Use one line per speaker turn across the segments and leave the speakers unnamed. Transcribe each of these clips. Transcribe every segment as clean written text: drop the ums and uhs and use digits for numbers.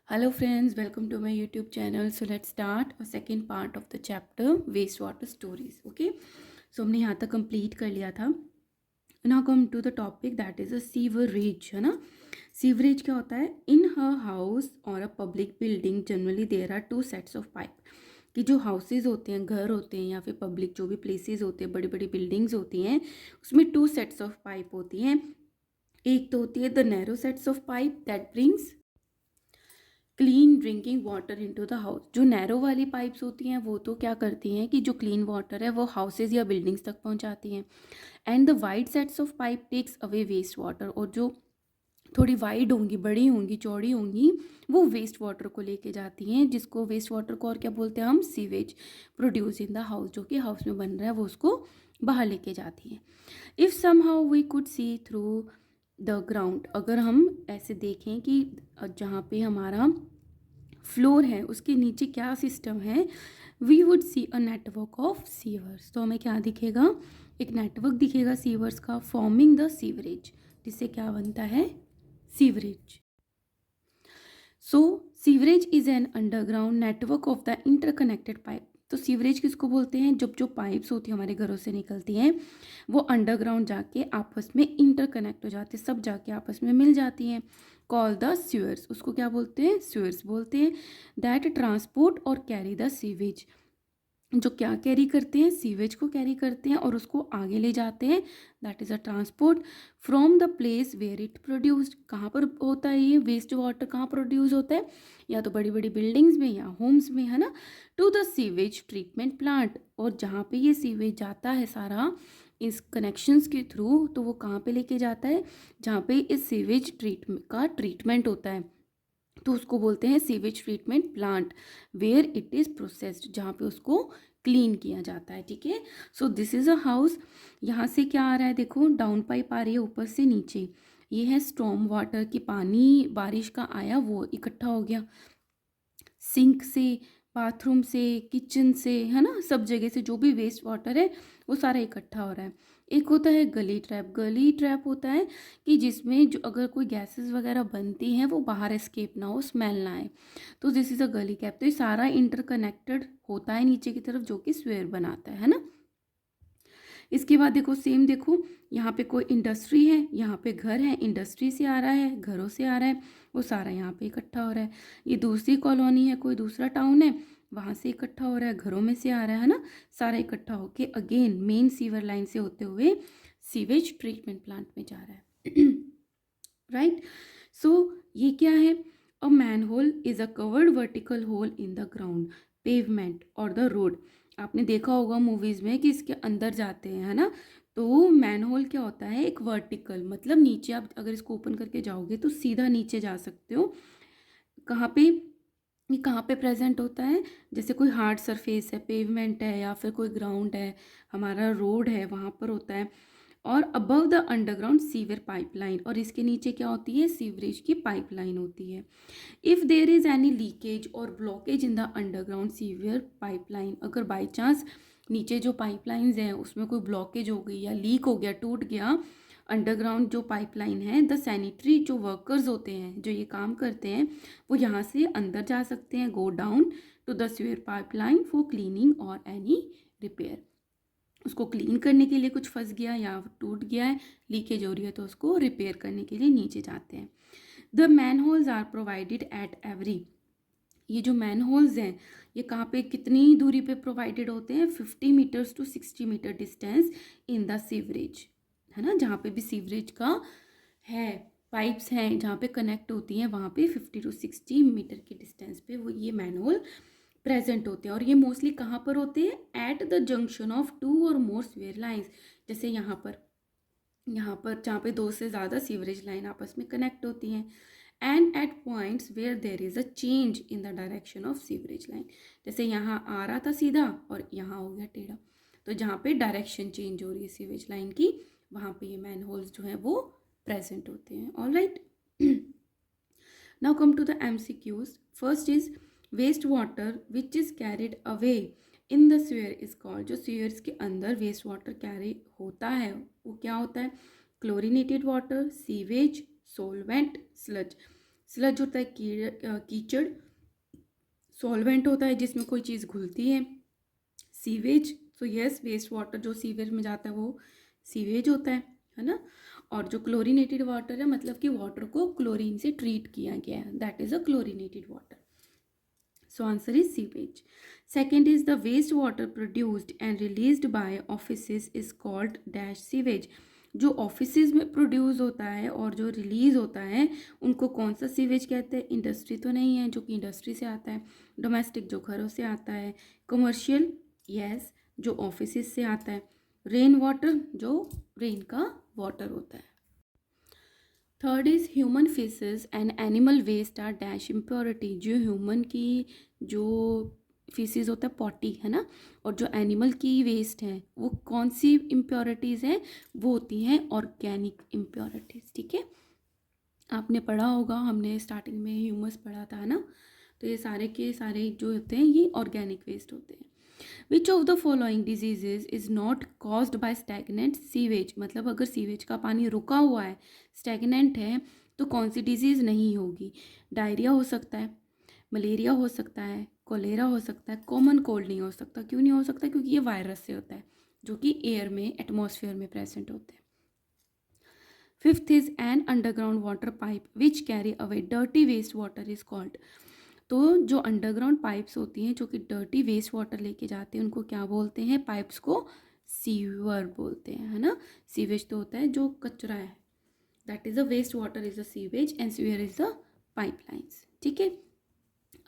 Hello friends, welcome to my YouTube channel. So let's start a second part of the chapter wastewater stories. Okay, so हमने यहाँ तक complete कर लिया था. Now come to the topic that is a sewerage, है ना. Sewerage क्या होता है? In a house or a public building generally there are two sets of pipe. कि जो हाउसेज होते हैं, घर होते हैं या फिर पब्लिक जो भी प्लेसेस होते हैं, बड़ी बड़ी बिल्डिंग्स होती हैं, उसमें टू सेट्स ऑफ पाइप होती हैं. एक तो होती है the narrow sets of pipe that brings clean drinking water into the house. जो नैरो वाली पाइप्स होती हैं वो तो क्या करती हैं कि जो क्लीन वाटर है वो हाउसेज या बिल्डिंग्स तक पहुंचाती हैं. And the wide sets of pipe takes away waste water. और जो थोड़ी वाइड होंगी, बड़ी होंगी, चौड़ी होंगी, वो वेस्ट वाटर को लेके जाती हैं, जिसको वेस्ट वाटर को और क्या बोलते हैं हम? Sewage produce in the house. जो कि हाउस में बन रहा है वो उसको बाहर लेके जाती है. If somehow we could see through the ground. अगर हम ऐसे देखें कि जहाँ पे हमारा फ्लोर है उसके नीचे क्या सिस्टम है, we would see a network of sewers. तो हमें क्या दिखेगा? एक नेटवर्क दिखेगा सीवर्स का, फॉर्मिंग द सीवरेज, जिससे क्या बनता है? Sewerage. So sewerage is an underground network of the interconnected pipe. तो सीवरेज किसको बोलते हैं? जब जो पाइप्स होती हैं हमारे घरों से निकलती हैं वो अंडरग्राउंड जाके आपस में इंटरकनेक्ट हो जाते हैं, सब जाके आपस में मिल जाती हैं. Call the sewers. उसको क्या बोलते हैं? स्यूअर्स बोलते हैं. दैट ट्रांसपोर्ट और कैरी द सीवेज. जो क्या कैरी करते हैं? सीवेज को कैरी करते हैं और उसको आगे ले जाते हैं. That is a transport from the place where it produced. कहाँ पर होता है ये वेस्ट वाटर? कहाँ प्रोड्यूस होता है? या तो बड़ी बड़ी बिल्डिंग्स में या होम्स में, है ना. To the sewage treatment plant. और जहाँ पे ये सीवेज जाता है सारा इस कनेक्शंस के थ्रू, तो वो कहाँ पे लेके जाता है? जहाँ पे इस सीवेज ट्रीटमेंट होता है, तो उसको बोलते हैं sewage treatment plant. Where it is processed. जहाँ पे उसको क्लीन किया जाता है. ठीक है. So this is a house. यहाँ से क्या आ रहा है? देखो डाउन पाइप आ रही है ऊपर से नीचे. ये है स्टॉर्म वाटर की पानी बारिश का आया वो इकट्ठा हो गया सिंक से, बाथरूम से, किचन से, है ना, सब जगह से जो भी वेस्ट वाटर है वो सारा इकट्ठा हो रहा है. एक होता है गली ट्रैप. गली ट्रैप होता है कि जिसमें जो अगर कोई गैसेस वगैरह बनती हैं वो बाहर एस्केप ना हो, स्मेल ना आए. तो दिस इज़ अ गली कैप. तो ये सारा इंटरकनेक्टेड होता है नीचे की तरफ, जो कि स्वेयर बनाता है ना. इसके बाद देखो सेम, देखो यहाँ पे कोई इंडस्ट्री है, यहाँ पे घर है, इंडस्ट्री से आ रहा है, घरों से आ रहा है, वो सारा यहाँ पे इकट्ठा हो रहा है. ये दूसरी कॉलोनी है, कोई दूसरा टाउन है, वहाँ से इकट्ठा हो रहा है, घरों में से आ रहा है ना. सारा इकट्ठा होके अगेन मेन सीवर लाइन से होते हुए सीवेज ट्रीटमेंट प्लांट में जा रहा है. राइट. सो ये क्या है? A manhole is a covered vertical hole in the ground, pavement और द रोड. आपने देखा होगा मूवीज में कि इसके अंदर जाते हैं, है ना. तो मैन होल क्या होता है? एक वर्टिकल, मतलब नीचे आप अगर इसको ओपन करके जाओगे तो सीधा नीचे जा सकते हो. कहाँ पे? ये कहाँ पे प्रेजेंट होता है? जैसे कोई हार्ड सरफेस है, पेवमेंट है, या फिर कोई ग्राउंड है, हमारा रोड है, वहाँ पर होता है. और above the underground sewer pipeline. और इसके नीचे क्या होती है? सीवरेज की पाइपलाइन होती है. If there is any leakage और blockage in the underground sewer pipeline. अगर बाई चांस नीचे जो पाइपलाइंस हैं उसमें कोई ब्लॉकेज हो गई या लीक हो गया, टूट गया अंडरग्राउंड जो पाइपलाइन है, द सैनिटरी जो वर्कर्स होते हैं जो ये काम करते हैं वो यहाँ से अंदर जा सकते हैं, go down to the sewer pipeline for cleaning और एनी रिपेयर. उसको क्लीन करने के लिए कुछ फंस गया या टूट गया है, लीकेज हो रही है, तो उसको रिपेयर करने के लिए नीचे जाते हैं. The manholes are provided at every. ये जो मैन होल्स हैं ये कहाँ पे, कितनी दूरी पे प्रोवाइडेड होते हैं? 50 meters to 60 meter distance in the sewerage, है ना. जहाँ पे भी सीवरेज का है, पाइप्स हैं जहाँ पे कनेक्ट होती हैं, वहाँ पे 50 to 60 मीटर के डिस्टेंस पे वो ये मैन होल प्रेजेंट होते हैं. और ये मोस्टली कहाँ पर होते हैं? At the junction of two और मोर सीवर लाइंस. जैसे यहाँ पर जहाँ पे दो से ज़्यादा सीवरेज लाइन आपस में कनेक्ट होती हैं. And at points where there is a change in the direction of sewerage line. जैसे यहाँ आ रहा था सीधा और यहाँ हो गया टेढ़ा, तो जहाँ पे डायरेक्शन चेंज हो रही है सीवरेज लाइन की, वहाँ पे ये मैन होल्स जो हैं वो प्रेजेंट होते हैं. All right. Now come to the MCQs. First is waste water which is carried away in the sewer is called. जो सीवर्स के अंदर वेस्ट वाटर कैरी होता है वो क्या होता है? Chlorinated water, sewage, solvent, sludge. Sludge होता है कीचड़, सॉल्वेंट होता है जिसमें कोई चीज़ घुलती है, सीवेज, तो यस वेस्ट वाटर जो सीवेज में जाता है वो सीवेज होता है ना। और जो क्लोरीनेटेड वाटर है मतलब कि वाटर को क्लोरीन से ट्रीट किया गया है, that is a chlorinated water. So answer is sewage. Second is the wastewater produced and released by offices is called dash sewage. जो ऑफिसेज में प्रोड्यूस होता है और जो रिलीज होता है उनको कौन सा सीवेज कहते हैं? इंडस्ट्री तो नहीं है, जो कि इंडस्ट्री से आता है. डोमेस्टिक जो घरों से आता है. कमर्शियल यस जो ऑफिसेज से आता है. रेन वाटर जो रेन का वाटर होता है. Third is human faeces and animal waste are dash impurity. जो ह्यूमन की जो फीसिस होता है पॉटी है ना, और जो एनिमल की वेस्ट है वो कौन सी इम्प्योरिटीज़ हैं? वो होती हैं ऑर्गेनिक इम्प्योरिटीज़. ठीक है, आपने पढ़ा होगा, हमने स्टार्टिंग में ह्यूमस पढ़ा था ना, तो ये सारे के सारे जो होते हैं ये ऑर्गेनिक वेस्ट होते हैं. विच of the following diseases is not caused by stagnant sewage. मतलब अगर सीवेज का पानी रुका हुआ है, स्टैगनेंट है, तो कौन सी डिजीज़ नहीं होगी? डायरिया हो सकता है, मलेरिया हो सकता है, कोलेरा हो सकता है, कॉमन कोल्ड नहीं हो सकता. क्यों नहीं हो सकता? क्योंकि ये वायरस से होता है जो कि एयर में एटमॉस्फेयर में प्रेजेंट होते हैं. Fifth is an underground water pipe which carry away dirty waste water is called. तो जो अंडरग्राउंड पाइप्स होती हैं जो कि डर्टी वेस्ट वाटर लेके जाते हैं उनको क्या बोलते हैं? पाइप्स को सीवर बोलते हैं, है ना. सीवेज तो होता है जो कचरा है, that is a waste water is a sewage and sewer is the pipelines. ठीक है,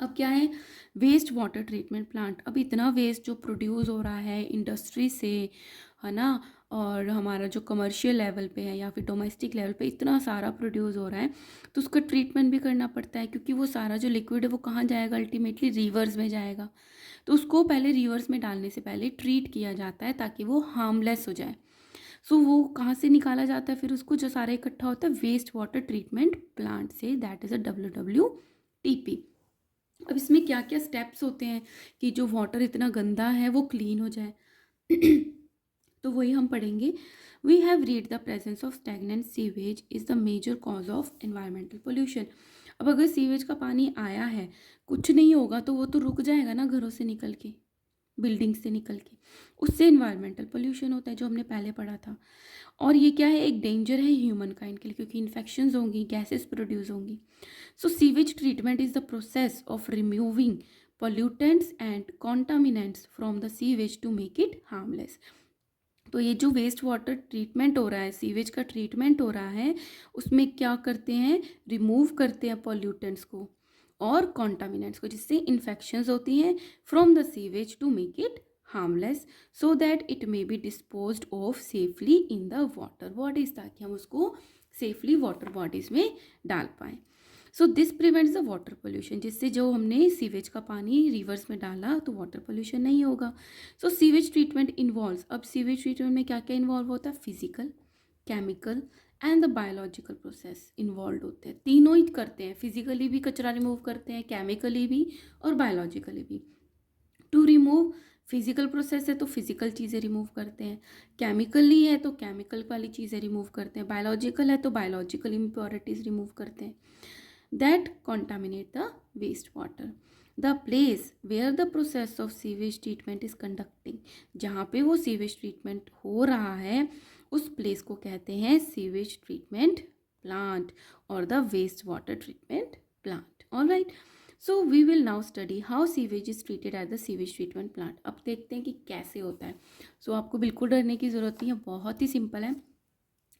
अब क्या है? Waste water treatment plant. अब इतना वेस्ट जो प्रोड्यूस हो रहा है इंडस्ट्री से, है ना, और हमारा जो कमर्शियल लेवल पे है या फिर डोमेस्टिक लेवल पे इतना सारा प्रोड्यूस हो रहा है, तो उसका ट्रीटमेंट भी करना पड़ता है, क्योंकि वो सारा जो लिक्विड है वो कहाँ जाएगा? अल्टीमेटली रिवर्स में जाएगा. तो उसको पहले रिवर्स में डालने से पहले ट्रीट किया जाता है ताकि वो हार्मलेस हो जाए. सो वो कहाँ से निकाला जाता है फिर उसको? जो सारा इकट्ठा होता है वेस्ट वाटर ट्रीटमेंट प्लांट से, दैट इज़ अ WWTP. अब इसमें क्या क्या स्टेप्स होते हैं कि जो वाटर इतना गंदा है वो क्लीन हो जाए? तो वही हम पढ़ेंगे. We have read the presence of stagnant sewage is the major cause of environmental pollution. अब अगर सीवेज का पानी आया है, कुछ नहीं होगा तो वो तो रुक जाएगा ना घरों से निकल के, बिल्डिंग से निकल के, उससे इन्वायरमेंटल पोल्यूशन होता है जो हमने पहले पढ़ा था. और ये क्या है? एक डेंजर है ह्यूमन काइंड के लिए, क्योंकि इन्फेक्शंस होंगी, गैसेस प्रोड्यूस होंगी. So sewage treatment is the process of removing pollutants and contaminants from the sewage to make it harmless. तो ये जो वेस्ट वाटर ट्रीटमेंट हो रहा है, सीवेज का ट्रीटमेंट हो रहा है, उसमें क्या करते हैं? रिमूव करते हैं पॉल्यूटेंट्स को और कॉन्टामिनेंट्स को, जिससे इन्फेक्शंस होती हैं from the sewage to make it harmless so that it may be disposed off safely in the water bodies, ताकि हम उसको सेफली वाटर बॉडीज़ में डाल पाएँ. So this prevents the water pollution, जिससे जो हमने सीवेज का पानी रिवर्स में डाला तो वाटर पोल्यूशन नहीं होगा. सो सीवेज ट्रीटमेंट इन्वॉल्व्स. अब सीवेज ट्रीटमेंट में क्या क्या इन्वॉल्व होता है? Physical, chemical and the biological process involve होते हैं. तीनों ही करते हैं, फिजिकली भी कचरा रिमूव करते हैं, केमिकली भी और बायोलॉजिकली भी. टू रिमूव, फिजिकल प्रोसेस है तो फिजिकल चीज़ें रिमूव करते हैं, केमिकली है तो केमिकल वाली चीज़ें रिमूव करते हैं, बायोलॉजिकल है तो बायोलॉजिकल इम्प्योरिटीज़ रिमूव करते हैं that contaminate the wastewater. The place where the process of sewage treatment is conducting, जहाँ पे वो सीवेज ट्रीटमेंट हो रहा है उस प्लेस को कहते हैं सीवेज ट्रीटमेंट प्लांट और the waste water treatment plant. Alright, so we will now study how sewage is treated at the sewage treatment plant. अब देखते हैं कि कैसे होता है. सो आपको बिल्कुल डरने की ज़रूरत नहीं है, बहुत ही सिंपल है.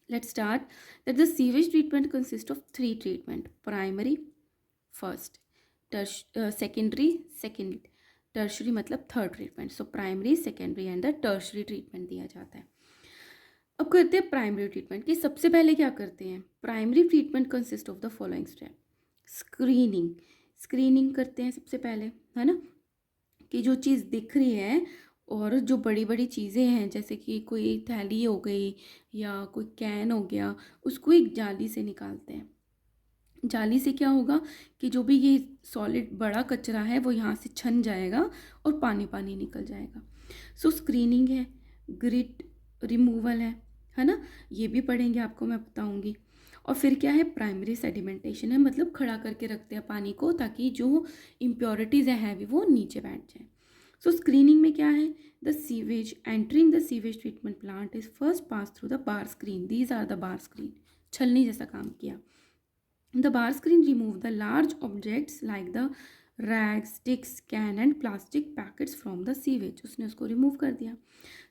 Let's start that the sewage treatment consists of 3 treatment: primary first, secondary second, tertiary मतलब third treatment. So primary, secondary and the tertiary treatment दिया जाता है. अब करते हैं प्राइमरी ट्रीटमेंट की. सबसे पहले क्या करते हैं? Primary treatment consist of the following step. Screening, screening करते हैं सबसे पहले, है ना, कि जो चीज़ दिख रही है और जो बड़ी बड़ी चीज़ें हैं जैसे कि कोई थैली हो गई या कोई कैन हो गया, उसको एक जाली से निकालते हैं. जाली से क्या होगा कि जो भी ये सॉलिड बड़ा कचरा है वो यहाँ से छन जाएगा और पानी पानी निकल जाएगा. सो स्क्रीनिंग है, ग्रिट रिमूवल है ना, ये भी पढ़ेंगे, आपको मैं बताऊँगी. और फिर क्या है, प्राइमरी सेडिमेंटेशन है, मतलब खड़ा करके रखते हैं पानी को ताकि जो इम्प्योरिटीज़ है हैवी वो नीचे बैठ जाए। सो स्क्रीनिंग में क्या है, the sewage entering the sewage treatment plant is first pass through the bar screen, these are the bar screen, छलनी जैसा काम किया। The bar screen remove the large objects like the rags, sticks, can and plastic packets from the sewage, उसने उसको remove कर दिया।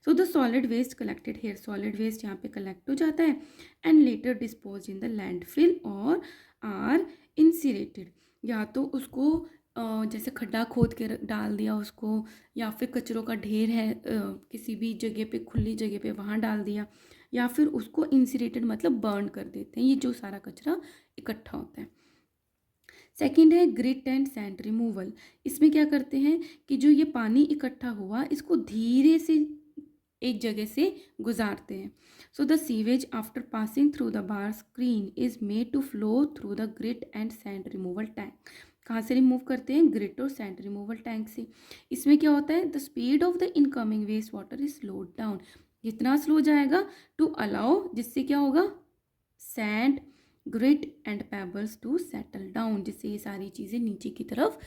So the solid waste collected here, solid waste यहाँ पे कलेक्ट हो जाता है and later disposed in the landfill or are incinerated, या तो उसको जैसे खड्डा खोद के डाल दिया उसको, या फिर कचरों का ढेर है किसी भी जगह पे, खुली जगह पे वहाँ डाल दिया, या फिर उसको इंसिनेरेटेड मतलब बर्न कर देते हैं, ये जो सारा कचरा इकट्ठा होता है। सेकंड है ग्रिट एंड सैंड रिमूवल, इसमें क्या करते हैं कि जो ये पानी इकट्ठा हुआ इसको धीरे से एक जगह से गुजारते हैं। So the sewage after passing through the bar screen is made to flow through the grit and sand removal tank, कहाँ से रिमूव करते हैं, ग्रिट और सैंड रिमूवल टैंक से। इसमें क्या होता है, the speed of the incoming waste water is slowed down, कितना स्लो जाएगा, टू अलाउ, जिससे क्या होगा, sand grit and pebbles to settle down, जिससे ये सारी चीज़ें नीचे की तरफ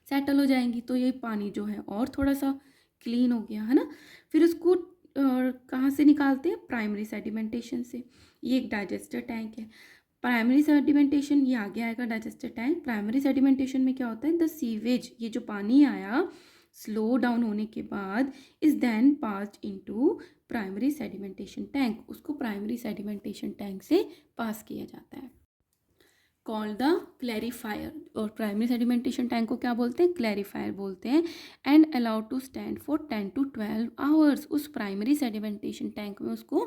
सेटल हो जाएंगी, तो ये पानी जो है और थोड़ा सा क्लीन हो गया है ना। फिर उसको कहाँ से निकालते हैं, प्राइमरी सेडिमेंटेशन से। ये एक डाइजेस्टर टैंक है, प्राइमरी सेडिमेंटेशन, ये आगे आएगा डाइजेस्टर टैंक। प्राइमरी सेडिमेंटेशन में क्या होता है, द सीवेज, ये जो पानी आया स्लो डाउन होने के बाद is then passed into primary sedimentation tank, उसको प्राइमरी सेडिमेंटेशन टैंक से पास किया जाता है, कॉल्ड द क्लैरिफायर। और प्राइमरी सेडिमेंटेशन टैंक को क्या बोलते हैं, क्लैरिफायर बोलते हैं। And allowed to stand for 10 to 12 hours, उस प्राइमरी सेडिमेंटेशन टैंक में उसको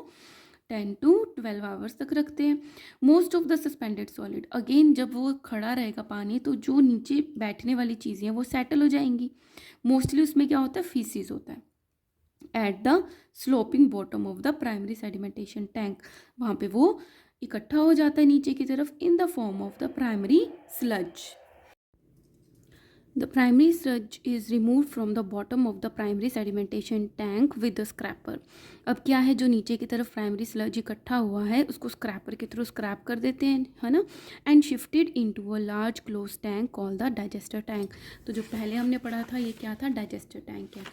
10 to 12 आवर्स तक रखते हैं। Most of the suspended solid, again जब वो खड़ा रहेगा पानी तो जो नीचे बैठने वाली चीज़ें हैं वो सेटल हो जाएंगी। मोस्टली उसमें क्या होता है, फीसिस होता है। At the sloping bottom of the primary sedimentation tank, वहाँ पे वो इकट्ठा हो जाता है नीचे की तरफ इन the form of the primary sludge. The primary sludge is removed from the bottom of the primary sedimentation tank with the scraper. अब क्या है, जो नीचे की तरफ प्राइमरी स्लज इकट्ठा हुआ है उसको स्क्रैपर के थ्रू स्क्रैप कर देते हैं, है ना, and shifted into a large close tank called the digester tank. तो जो पहले हमने पढ़ा था ये क्या था, डाइजेस्टर टैंक है।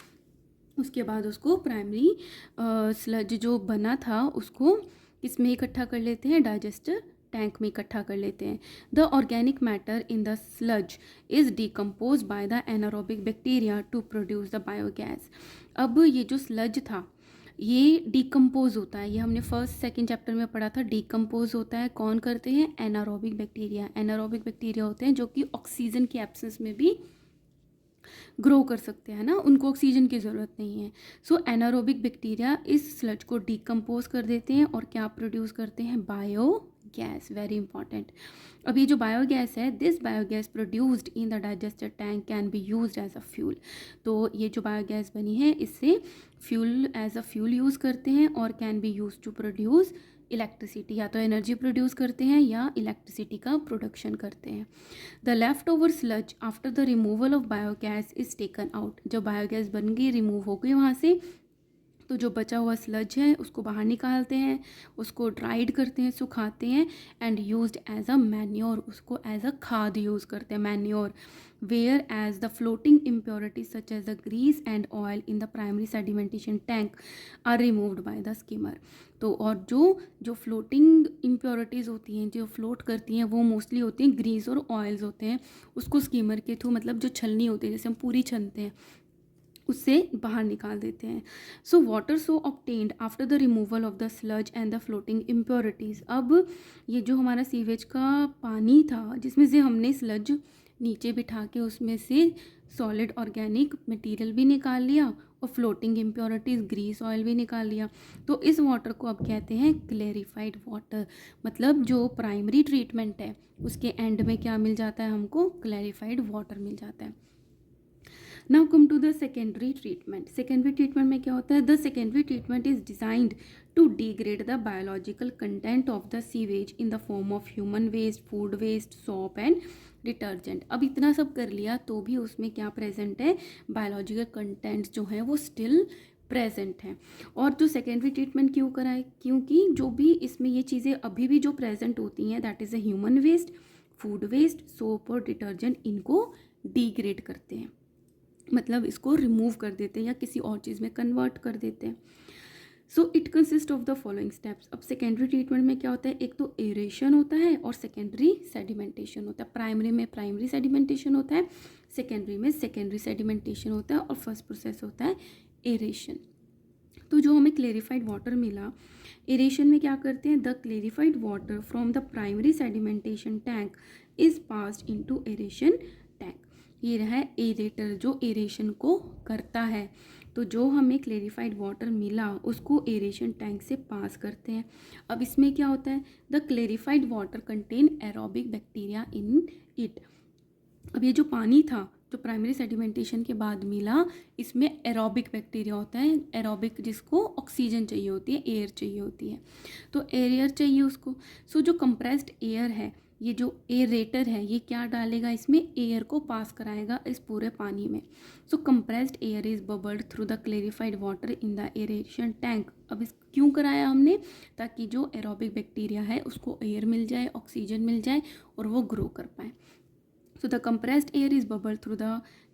उसके बाद उसको प्राइमरी स्लज जो बना था उसको किस में इकट्ठा कर लेते हैं, डाइजेस्टर टैंक में इकट्ठा कर लेते हैं। The organic matter in the sludge is decompose by the anaerobic bacteria to produce the biogas. अब ये जो स्लज था ये डिकम्पोज होता है, ये हमने फर्स्ट सेकंड चैप्टर में पढ़ा था, डिकम्पोज होता है, कौन करते हैं, एनारोबिक बैक्टीरिया। एनारोबिक बैक्टीरिया होते हैं जो कि ऑक्सीजन की एब्सेंस में भी ग्रो कर सकते हैं ना, उनको ऑक्सीजन की ज़रूरत नहीं है। सो एनारोबिक बैक्टीरिया इस स्लज को डिकम्पोज कर देते हैं और क्या प्रोड्यूस करते हैं, बायोगैस, वेरी इंपॉर्टेंट। अब ये जो बायोगैस है, this biogas produced in the digester tank can be used as a fuel. तो ये जो बायोगैस बनी है इससे fuel as a fuel use करते हैं और can be use to produce electricity, या तो एनर्जी प्रोड्यूस करते हैं या इलेक्ट्रिसिटी का प्रोडक्शन करते हैं। The left over sludge after the removal of biogas is taken out, जब बायोगैस बन गई, रिमूव हो गई वहाँ से, तो जो बचा हुआ स्लज है उसको बाहर निकालते हैं, उसको ड्राइड करते हैं, सुखाते हैं, and used as a manure, उसको एज अ खाद यूज़ करते हैं, manure. Whereas the floating impurities such as the grease and oil in the primary sedimentation tank are removed by the skimmer. तो और जो फ्लोटिंग इम्प्योरिटीज़ होती हैं, जो फ्लोट करती हैं, वो मोस्टली होती हैं ग्रीस और ऑयल्स होते हैं, उसको स्कीमर के थ्रू, मतलब जो छलनी होती है जैसे हम पूरी छनते हैं उससे बाहर निकाल देते हैं। So water so obtained after the removal of the sludge and the floating impurities. अब ये जो हमारा सीवेज का पानी था जिसमें से हमने स्लज नीचे बिठा के उसमें से सॉलिड ऑर्गेनिक मटेरियल भी निकाल लिया और फ्लोटिंग इम्प्योरिटीज़ ग्रीस ऑयल भी निकाल लिया, तो इस वाटर को अब कहते हैं क्लेरिफाइड वाटर। मतलब जो प्राइमरी ट्रीटमेंट है उसके एंड में क्या मिल जाता है हमको, क्लेरिफाइड वाटर मिल जाता है। Now come to the secondary treatment. Secondary treatment में क्या होता है, the secondary treatment is designed to degrade the biological content of the sewage in the form of human waste, food waste, soap and detergent. अब इतना सब कर लिया तो भी उसमें क्या प्रेजेंट है, बायोलॉजिकल कंटेंट्स जो है वो स्टिल प्रेजेंट हैं। और जो सेकेंडरी ट्रीटमेंट क्यों कराए, क्योंकि जो भी इसमें ये चीज़ें अभी भी जो प्रेजेंट होती हैं that is a human waste, food waste, soap और डिटर्जेंट, इनको डिग्रेड करते हैं, मतलब इसको रिमूव कर देते हैं या किसी और चीज़ में कन्वर्ट कर देते हैं। So it consist of the following steps. अब सेकेंडरी ट्रीटमेंट में क्या होता है, एक तो एरेशन होता है और सेकेंडरी सेडिमेंटेशन होता है। प्राइमरी में प्राइमरी सेडिमेंटेशन होता है, सेकेंडरी में सेकेंडरी सेडिमेंटेशन होता है और फर्स्ट प्रोसेस होता है एरेशन। तो जो हमें क्लेरिफाइड वाटर मिला, एरेशन में क्या करते हैं, the clarified water from the primary sedimentation tank is passed into aeration tank. ये रहा एरेटर जो एरेशन को करता है। तो जो हमें क्लेरिफाइड वाटर मिला उसको एरेशन टैंक से पास करते हैं। अब इसमें क्या होता है, the clarified water contain aerobic bacteria in it. अब ये जो पानी था जो प्राइमरी सेडिमेंटेशन के बाद मिला, इसमें एरोबिक बैक्टीरिया होता है। एरोबिक जिसको ऑक्सीजन चाहिए होती है, एयर चाहिए होती है, तो एयर चाहिए उसको। सो जो कंप्रेस्ड एयर है, ये जो एरेटर है, ये क्या डालेगा इसमें, एयर को पास कराएगा इस पूरे पानी में। So compressed air is bubbled through the clarified water in the aeration tank. अब इस क्यों कराया हमने, ताकि जो एरोबिक बैक्टीरिया है उसको एयर मिल जाए, ऑक्सीजन मिल जाए और वो ग्रो कर पाए। So the compressed air is bubbled through the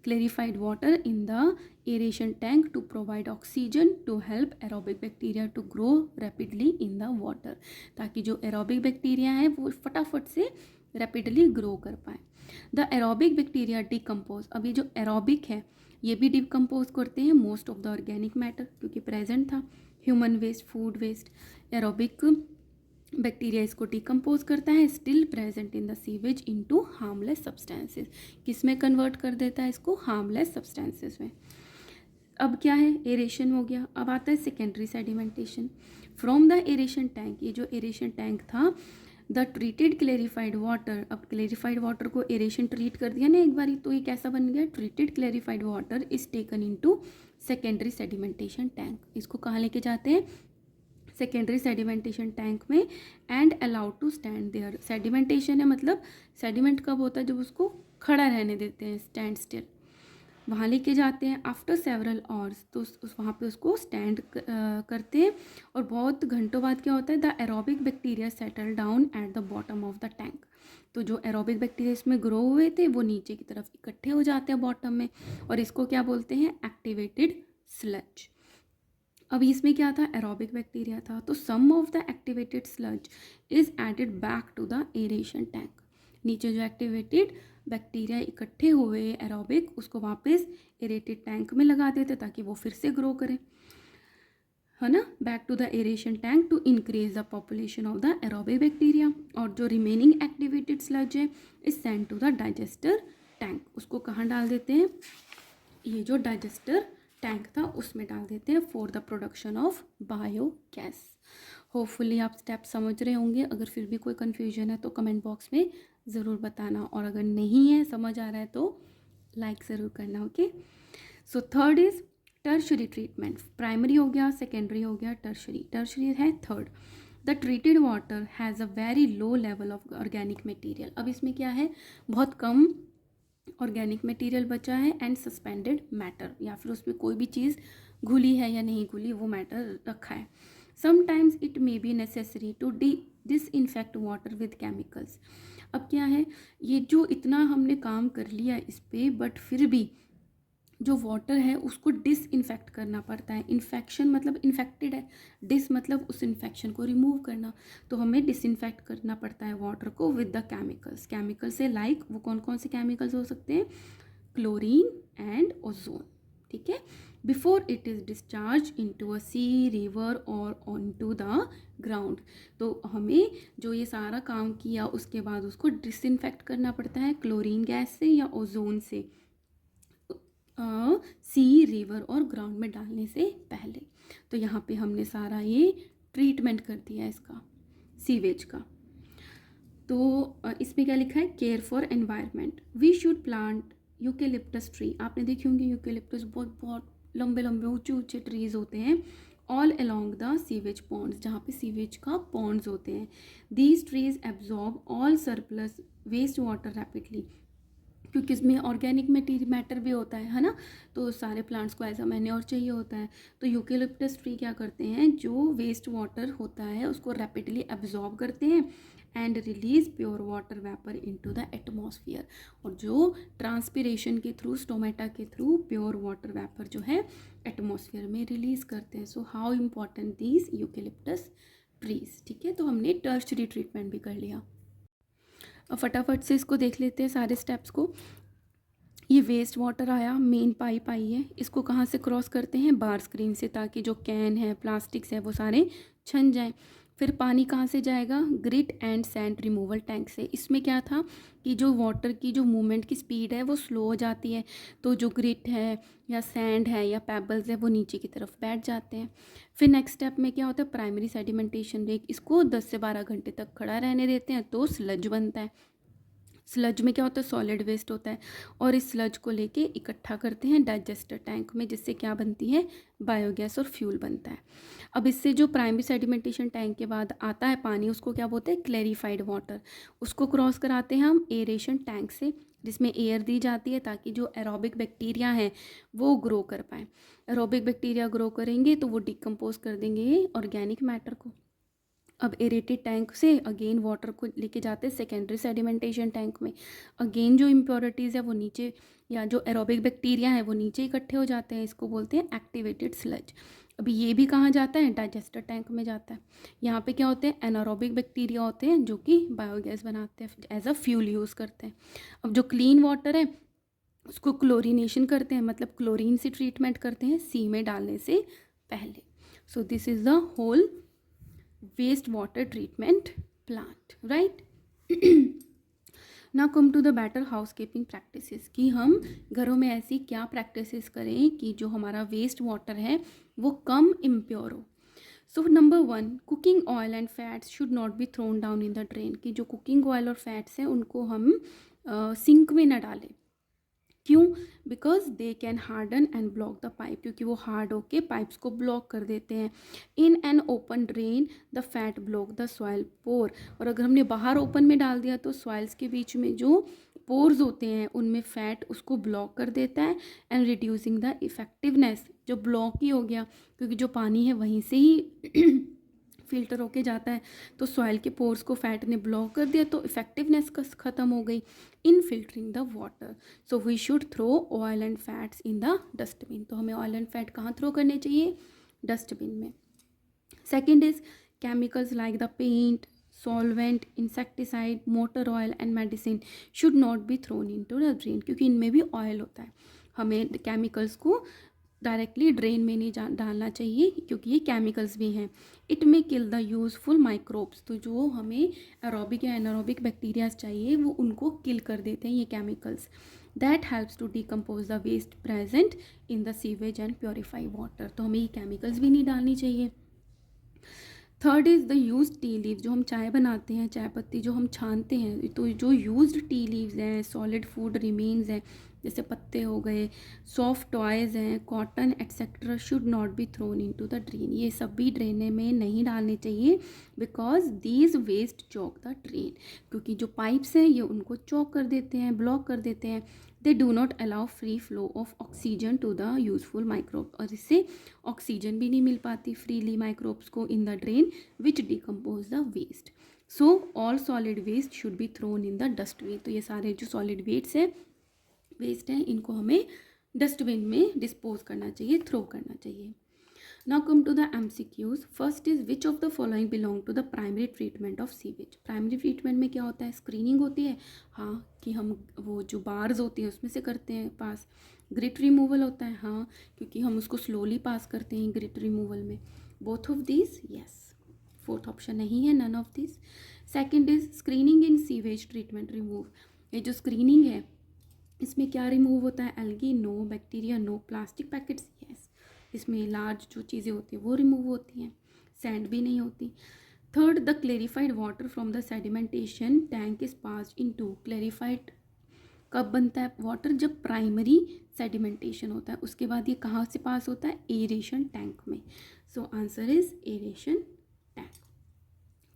clarified water in the aeration tank to provide oxygen to help aerobic bacteria to grow rapidly in the water, ताकि जो aerobic bacteria है वो फटाफट से rapidly grow कर पाए। The aerobic bacteria decompose। अब ये जो aerobic है ये भी डिकम्पोज करते हैं most of the organic matter, क्योंकि प्रेजेंट था human waste, food waste. Aerobic bacteria इसको डिकम्पोज करता है, still present in the sewage into harmless substances. किस में कन्वर्ट कर देता है इसको, हार्मलेस सब्सटेंसेस में। अब क्या है, एरेशन हो गया। अब आता है secondary sedimentation from the aeration tank. ये जो एरेशन टैंक था, द ट्रीटेड क्लेरिफाइड वाटर। अब क्लेरिफाइड वाटर को एरेशन ट्रीट कर दिया ना एक बारी, तो ये कैसा बन गया, treated clarified water is taken into secondary sedimentation tank. इसको कहाँ लेके जाते हैं, सेकेंडरी सेडिमेंटेशन टैंक में, and allowed to stand there. Sedimentation है मतलब सेडिमेंट कब होता है, जब उसको खड़ा रहने देते हैं, स्टैंड स्टिल, वहाँ लेके जाते हैं। आफ्टर सेवरल आवर्स, तो वहाँ पे उसको स्टैंड करते हैं। और बहुत घंटों बाद क्या होता है, the aerobic bacteria settle down at the bottom of the tank. तो जो एरोबिक बैक्टीरिया इसमें ग्रो हुए थे वो नीचे की तरफ इकट्ठे हो जाते हैं बॉटम में, और इसको क्या बोलते हैं, एक्टिवेटेड स्लज। अब इसमें क्या था, एरोबिक बैक्टीरिया था, तो some of the activated sludge is added back to the aeration tank. नीचे जो एक्टिवेटेड बैक्टीरिया इकट्ठे हुए एरोबिक, उसको वापस एरेटेड टैंक में लगा देते ताकि वो फिर से ग्रो करे, है ना, back to the aeration tank to increase the population of the aerobic bacteria. और जो रिमेनिंग एक्टिवेटेड स्लज है is sent to the digester tank. उसको कहाँ डाल देते हैं, ये जो डाइजेस्टर टैंक था उसमें डाल देते हैं for the production of biogas. Hopefully आप स्टेप समझ रहे होंगे। अगर फिर भी कोई कन्फ्यूजन है तो कमेंट बॉक्स में ज़रूर बताना, और अगर नहीं है, समझ आ रहा है तो लाइक ज़रूर करना। Okay, so third is tertiary treatment. Primary हो गया, सेकेंडरी हो गया, टर्शरी। टर्शरी है third. The treated water has a very low level of organic material. अब इसमें क्या है, बहुत कम ऑर्गेनिक मटेरियल बचा है, एंड सस्पेंडेड मैटर, या फिर उसमें कोई भी चीज़ घुली है या नहीं घुली वो मैटर रखा है। Sometimes it may be necessary to disinfect water with chemicals. अब क्या है, ये जो इतना हमने काम कर लिया इस पर, बट फिर भी जो वाटर है उसको डिसइंफेक्ट करना पड़ता है। इन्फेक्शन मतलब इन्फेक्टेड है, डिस मतलब उस इन्फेक्शन को रिमूव करना, तो हमें डिसइंफेक्ट करना पड़ता है वाटर को विद द केमिकल्स। केमिकल से लाइक वो कौन कौन से केमिकल्स हो सकते हैं, क्लोरीन एंड ओजोन, ठीक है, before it is discharge into a sea, river और ऑन टू द ग्राउंड। तो हमें जो ये सारा काम किया उसके बाद उसको डिसइंफेक्ट करना पड़ता है क्लोरीन गैस से या ओजोन से, सी, रिवर और ग्राउंड में डालने से पहले। तो यहाँ पे हमने सारा ये ट्रीटमेंट कर दिया इसका, सीवेज का। तो इसमें क्या लिखा है, care for environment, we should plant eucalyptus tree. आपने देखी होंगी यूकेलिप्टस, बहुत बहुत लंबे लंबे ऊंचे ऊंचे ट्रीज होते हैं, all along the sewage ponds, जहाँ पे सीवेज का पॉन्ड्स होते हैं। These trees absorb all surplus waste water rapidly. क्योंकि इसमें ऑर्गेनिक मैटर भी होता है ना, तो सारे प्लांट्स को एज अ मैन्योर चाहिए होता है। तो यूकेलिप्टस ट्री क्या करते हैं, जो वेस्ट वाटर होता है उसको रैपिडली एब्जॉर्ब करते हैं and release pure water vapour into the atmosphere, और जो ट्रांसपिरेशन के थ्रू, स्टोमेटा के थ्रू प्योर वाटर वेपर जो है एटमॉस्फेयर में रिलीज करते हैं। So how important these eucalyptus trees. ठीक है, तो हमने टर्शरी ट्रीटमेंट भी कर लिया। अब फटाफट से इसको देख लेते हैं सारे स्टेप्स को। ये वेस्ट वाटर आया, मेन पाइप आई है, इसको कहाँ से क्रॉस करते हैं, बार स्क्रीन से, ताकि जो कैन है, प्लास्टिक्स है, वो सारे छन जाएं। फिर पानी कहाँ से जाएगा, grit and sand removal tank से। इसमें क्या था कि जो वाटर की जो मूवमेंट की स्पीड है वो स्लो हो जाती है, तो जो ग्रिट है या सैंड है या पेबल्स है वो नीचे की तरफ बैठ जाते हैं। फिर नेक्स्ट स्टेप में क्या होता है, प्राइमरी सेडिमेंटेशन रेक, इसको 10 से 12 घंटे तक खड़ा रहने देते हैं तो स्लज बनता है। स्लज में क्या होता है, सॉलिड वेस्ट होता है, और इस स्लज को लेके इकट्ठा करते हैं डाइजेस्टर टैंक में, जिससे क्या बनती है, बायोगैस और फ्यूल बनता है। अब इससे जो प्राइमरी सेडिमेंटेशन टैंक के बाद आता है पानी, उसको क्या बोलते हैं, क्लैरिफाइड वाटर। उसको क्रॉस कराते हैं हम एरेशन टैंक से, जिसमें एयर दी जाती है ताकि जो एरोबिक बैक्टीरिया हैं वो ग्रो कर पाए। एरोबिक बैक्टीरिया ग्रो करेंगे तो वो डिकम्पोज कर देंगे ऑर्गेनिक मैटर को। अब एरेटेड टैंक से अगेन वाटर को लेके जाते हैं सेकेंडरी सेडिमेंटेशन टैंक में। अगेन जो इम्प्योरिटीज़ है वो नीचे, या जो एरोबिक बैक्टीरिया है वो नीचे इकट्ठे हो जाते हैं, इसको बोलते हैं एक्टिवेटेड स्लज। अभी ये भी कहाँ जाता है, डाइजेस्टर टैंक में जाता है। यहाँ पे क्या होते हैं, एनारोबिक बैक्टीरिया होते हैं जो कि बायोगैस बनाते हैं, एज अ फ्यूल यूज़ करते हैं। अब जो क्लीन वाटर है उसको क्लोरीनेशन करते हैं, मतलब क्लोरीन से ट्रीटमेंट करते हैं सी में डालने से पहले। So this is the whole waste water treatment plant, right? Now come to the better housekeeping practices, कि हम घरों में ऐसी क्या प्रैक्टिसेस करें कि जो हमारा वेस्ट वाटर है वो कम इम्प्योर हो। So number 1, cooking oil and fats should not be throne down in the drain, कि जो कुकिंग ऑयल और फैट्स हैं उनको हम सिंक में ना डालें। क्यों, because they can harden and block the pipe, क्योंकि वो हार्ड होके पाइप्स को ब्लॉक कर देते हैं। In an open drain the fat block the soil pore, और अगर हमने बाहर ओपन में डाल दिया तो सॉइल्स के बीच में जो पोर्स होते हैं उनमें फैट उसको ब्लॉक कर देता है एंड रिड्यूसिंग द इफेक्टिवनेस, जो ब्लॉक ही हो गया क्योंकि जो पानी है वहीं से ही फिल्टर होके जाता है, तो सॉइल के पोर्स को फैट ने ब्लॉक कर दिया तो इफेक्टिवनेस ख़त्म हो गई in filtering the water. So we should throw oil and fats in the dustbin, तो हमें ऑयल एंड फैट कहाँ थ्रो करने चाहिए, डस्टबिन में। Second is chemicals like the paint, solvent, insecticide, motor oil and medicine should not be thrown into the drain, क्योंकि इनमें भी oil होता है। हमें केमिकल्स को डायरेक्टली ड्रेन में नहीं डालना चाहिए क्योंकि ये केमिकल्स भी हैं। इट में किल द यूजफुल माइक्रोब्स, तो जो हमें एरोबिक या एनारोबिक बैक्टीरियाज चाहिए वो उनको किल कर देते हैं ये chemicals. That helps to decompose the waste present in the sewage and purify water, तो हमें ये केमिकल्स भी नहीं डालनी चाहिए। Third is the use tea leave, जो हम चाय बनाते हैं, चाय पत्ती जो हम छानते हैं, तो जो यूज्ड टी लीव्स हैं, सॉलिड फूड रिमेन्स हैं, जैसे पत्ते हो गए, सॉफ्ट टॉयज़ हैं, cotton etcetera should not be thrown into the drain, ये सब भी ड्रेन में नहीं डालने चाहिए because these waste choke the drain, क्योंकि जो पाइप्स हैं ये उनको चॉक कर देते हैं, ब्लॉक कर देते हैं। They do not allow free flow of oxygen to the useful microbe, और इससे ऑक्सीजन भी नहीं मिल पाती फ्रीली माइक्रोब्स को in the drain which decompose the waste. So all solid waste should be thrown in the dustbin, तो ये सारे जो सॉलिड वेस्ट हैं इनको हमें डस्टबिन में डिस्पोज करना चाहिए, थ्रो करना चाहिए। Now come to the MCQs। First is which of the following belong to the primary treatment of sewage. Primary treatment में क्या होता है, स्क्रीनिंग होती है, हाँ, कि हम वो जो बार्स होती हैं उसमें से करते हैं पास। ग्रिट रिमूवल होता है, हाँ, क्योंकि हम उसको स्लोली पास करते हैं ग्रिट रिमूवल में। Both of this yes, fourth option नहीं है, none of this. Second is screening in sewage treatment remove, ये जो स्क्रीनिंग है इसमें क्या रिमूव होता है, algae no, bacteria no, plastic packets yes, इसमें लार्ज जो चीज़ें होती हैं वो रिमूव होती हैं, सैंड भी नहीं होती। Third, the clarified water from the sedimentation tank is passed into, clarified कब बनता है वाटर, जब प्राइमरी सेडिमेंटेशन होता है, उसके बाद ये कहाँ से पास होता है, एरेशन टैंक में। So answer is aeration tank.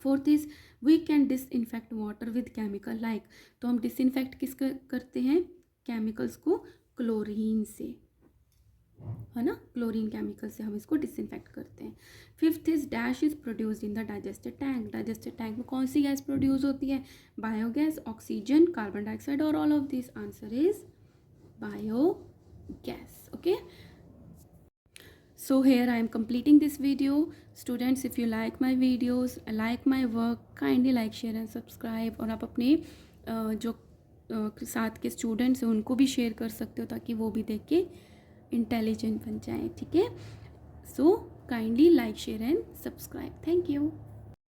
Fourth is we can disinfect water with chemical like, तो हम डिसइंफेक्ट किस करते हैं, केमिकल्स को क्लोरीन से, है ना, क्लोरीन केमिकल से हम इसको डिसइंफेक्ट करते हैं। Fifth is dash is produced in the digestive tank. Digestive tank में कौन सी गैस प्रोड्यूस होती है? बायोगैस, ऑक्सीजन, कार्बन डाइऑक्साइड और all of this. Answer is biogas. Okay, so here I am completing this video. Students, if you like my videos, like my work, kindly like, share and subscribe। और आप अपने जो साथ के students हैं उनको भी शेयर कर सकते हो ताकि वो भी देख के इंटेलिजेंट बन जाएं, ठीक है। So kindly like, share and subscribe. Thank you.